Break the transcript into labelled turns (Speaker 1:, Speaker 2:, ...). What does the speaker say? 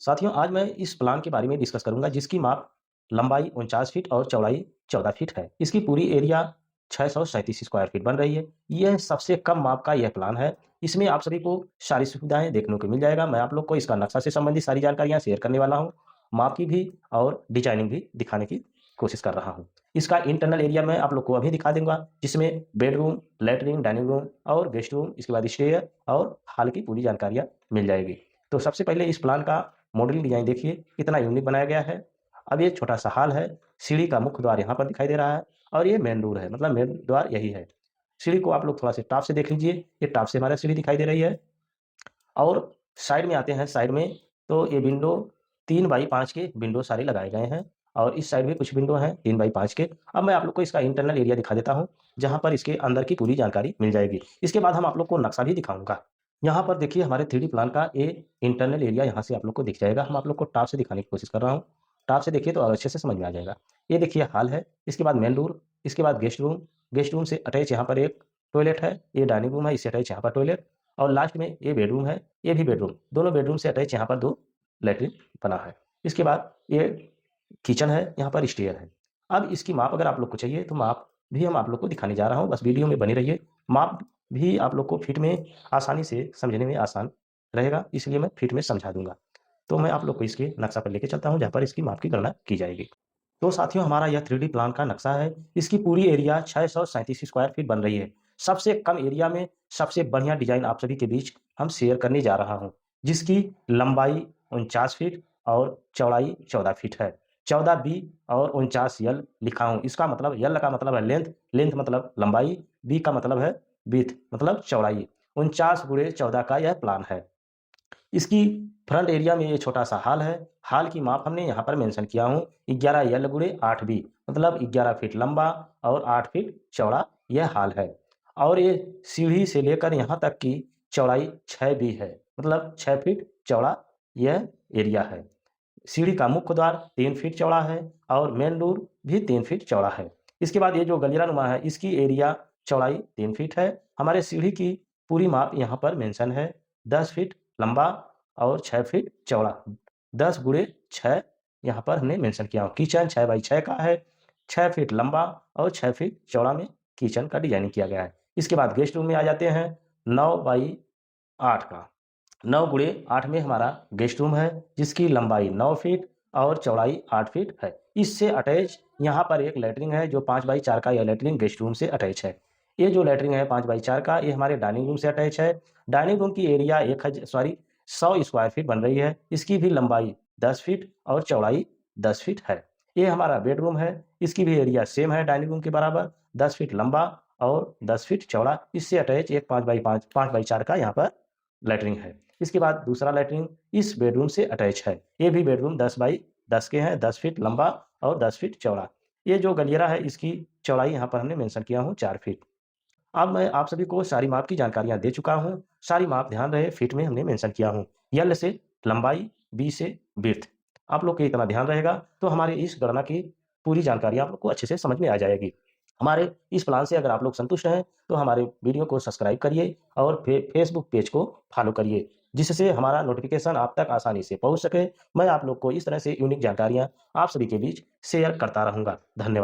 Speaker 1: साथियों, आज मैं इस प्लान के बारे में डिस्कस करूंगा जिसकी माप लंबाई 49 फीट और चौड़ाई 14 फीट है। इसकी पूरी एरिया 637 स्क्वायर फीट बन रही है। यह सबसे कम माप का यह प्लान है। इसमें आप सभी को सारी सुविधाएं देखने को मिल जाएगा। मैं आप लोग को इसका नक्शा से संबंधित सारी जानकारियां शेयर करने वाला हूं। माप की भी और डिजाइनिंग भी दिखाने की कोशिश कर रहा हूं। इसका इंटरनल एरिया मैं आप लोग को अभी दिखा दूंगा, जिसमें बेडरूम, लेटरिन, डाइनिंग रूम और गेस्ट रूम, इसके बाद स्टेयर और हॉल की पूरी जानकारियां मिल जाएगी। तो सबसे पहले इस प्लान का मॉडलिंग डिजाइन देखिए, कितना यूनिक बनाया गया है। अब ये छोटा सा हॉल है। सीढ़ी का मुख्य द्वार यहाँ पर दिखाई दे रहा है और ये मेन डोर है, मतलब मेन द्वार यही है। सीढ़ी को आप लोग थोड़ा सा टॉप से देख लीजिए। ये टॉप से हमारा सीढ़ी दिखाई दे रही है। और साइड में आते हैं, साइड में तो ये विंडो 3x5 के विंडो सारे लगाए गए हैं और इस साइड भी कुछ विंडो हैं 3x5 के। अब मैं आप लोग को इसका इंटरनल एरिया दिखा देता हूँ, जहाँ पर इसके अंदर की पूरी जानकारी मिल जाएगी। इसके बाद हम आप लोग को नक्शा भी दिखाऊंगा। यहाँ पर देखिए, हमारे 3D प्लान का ये इंटरनल एरिया यहाँ से आप लोग को दिख जाएगा। हम आप लोग को टॉप से दिखाने की कोशिश कर रहा हूँ। टॉप से देखिए तो और अच्छे से समझ में आ जाएगा। ये देखिए हॉल है, इसके बाद मेन डोर, इसके बाद गेस्ट रूम। गेस्ट रूम से अटैच यहाँ पर एक टॉयलेट है। ये डाइनिंग रूम है, इससे अटैच यहाँ पर टॉयलेट। और लास्ट में ये बेडरूम है, ये भी बेडरूम। दोनों बेडरूम से अटैच यहाँ पर 2 लैट्रिन बना है। इसके बाद ये किचन है, यहाँ पर स्टेयर है। अब इसकी माप अगर आप लोग को चाहिए तो माप भी हम आप लोग को दिखाने जा रहा हूँ, बस वीडियो में बनी रहिए। माप भी आप लोग को फीट में आसानी से समझने में आसान रहेगा, इसलिए मैं फीट में समझा दूंगा। तो मैं आप लोग को इसके नक्शा पर लेके चलता हूँ, जहाँ पर इसकी माप की गणना की जाएगी। तो साथियों, हमारा यह 3D प्लान का नक्शा है। इसकी पूरी एरिया 637 स्क्वायर फीट बन रही है। सबसे कम एरिया में सबसे बढ़िया डिजाइन आप सभी के बीच हम शेयर करने जा रहा हूँ, जिसकी लंबाई 49 फीट और चौड़ाई 14 फीट है। 14 बी और 49 यल लिखा हूँ। इसका मतलब यल का मतलब है लेंथ, लेंथ मतलब लंबाई, बी का मतलब है विड्थ मतलब चौड़ाई। 49 × 14 का यह प्लान है। इसकी फ्रंट एरिया में ये छोटा सा हॉल है। हॉल की माप हमने यहाँ पर मेंशन किया हूँ, 11 यल × 8 बी, मतलब 11 फीट लंबा और 8 फीट चौड़ा यह हॉल है। और ये सीढ़ी से लेकर यहाँ तक की चौड़ाई 6 बी है, मतलब 6 फीट चौड़ा यह एरिया है। सीढ़ी का मुख्य द्वार 3 फीट चौड़ा है और मेन डोर भी 3 फीट चौड़ा है। इसके बाद ये जो गलियारा नुमा है, इसकी एरिया चौड़ाई 3 फीट है। हमारे सीढ़ी की पूरी माप यहाँ पर मेंशन है, 10 फीट लंबा और 6 फीट चौड़ा। 10 × 6 यहाँ पर हमने मेंशन किया। किचन 6x6 का है, 6 फीट लंबा और 6 फीट चौड़ा में किचन का डिजाइनिंग किया गया है। इसके बाद गेस्ट रूम में आ जाते हैं, 9x8 का। 9 × 8 में हमारा गेस्ट रूम है, जिसकी लंबाई 9 फीट और चौड़ाई 8 फीट है। इससे अटैच यहाँ पर एक लैट्रिन है, जो 5x4 का यह लैट्रिन गेस्ट रूम से अटैच है। ये जो लैट्रिन है 5x4 का, ये हमारे डाइनिंग रूम से अटैच है। डाइनिंग रूम की एरिया 100 स्क्वायर फीट बन रही है। इसकी भी लंबाई 10 फीट और चौड़ाई 10 फीट है। ये हमारा बेडरूम है, इसकी भी एरिया सेम है डाइनिंग रूम के बराबर, 10 फीट लंबा और 10 फीट चौड़ा। इससे अटैच एक 5x4 का यहाँ पर लैट्रिन है। इसके बाद दूसरा लैट्रिन इस बेडरूम से अटैच है। ये भी बेडरूम 10x10 के हैं, 10 फीट लंबा और 10 फीट चौड़ा। ये जो गलियारा है, इसकी चौड़ाई यहाँ पर हमने मेंशन किया हूँ 4 फीट। अब मैं आप सभी को सारी माप की जानकारियाँ दे चुका हूँ। सारी माप ध्यान रहे फीट में हमने मेंशन किया हूँ। यल से लंबाई, बी से विड्थ। आप लोग के इतना ध्यान रहेगा तो हमारी इस गणना की पूरी जानकारी आप लोग को अच्छे से समझ में आ जाएगी। हमारे इस प्लान से अगर आप लोग संतुष्ट हैं तो हमारे वीडियो को सब्सक्राइब करिए और फेसबुक पेज को फॉलो करिए, जिससे हमारा नोटिफिकेशन आप तक आसानी से पहुंच सके। मैं आप लोग को इस तरह से यूनिक जानकारियां आप सभी के बीच शेयर करता रहूंगा। धन्यवाद।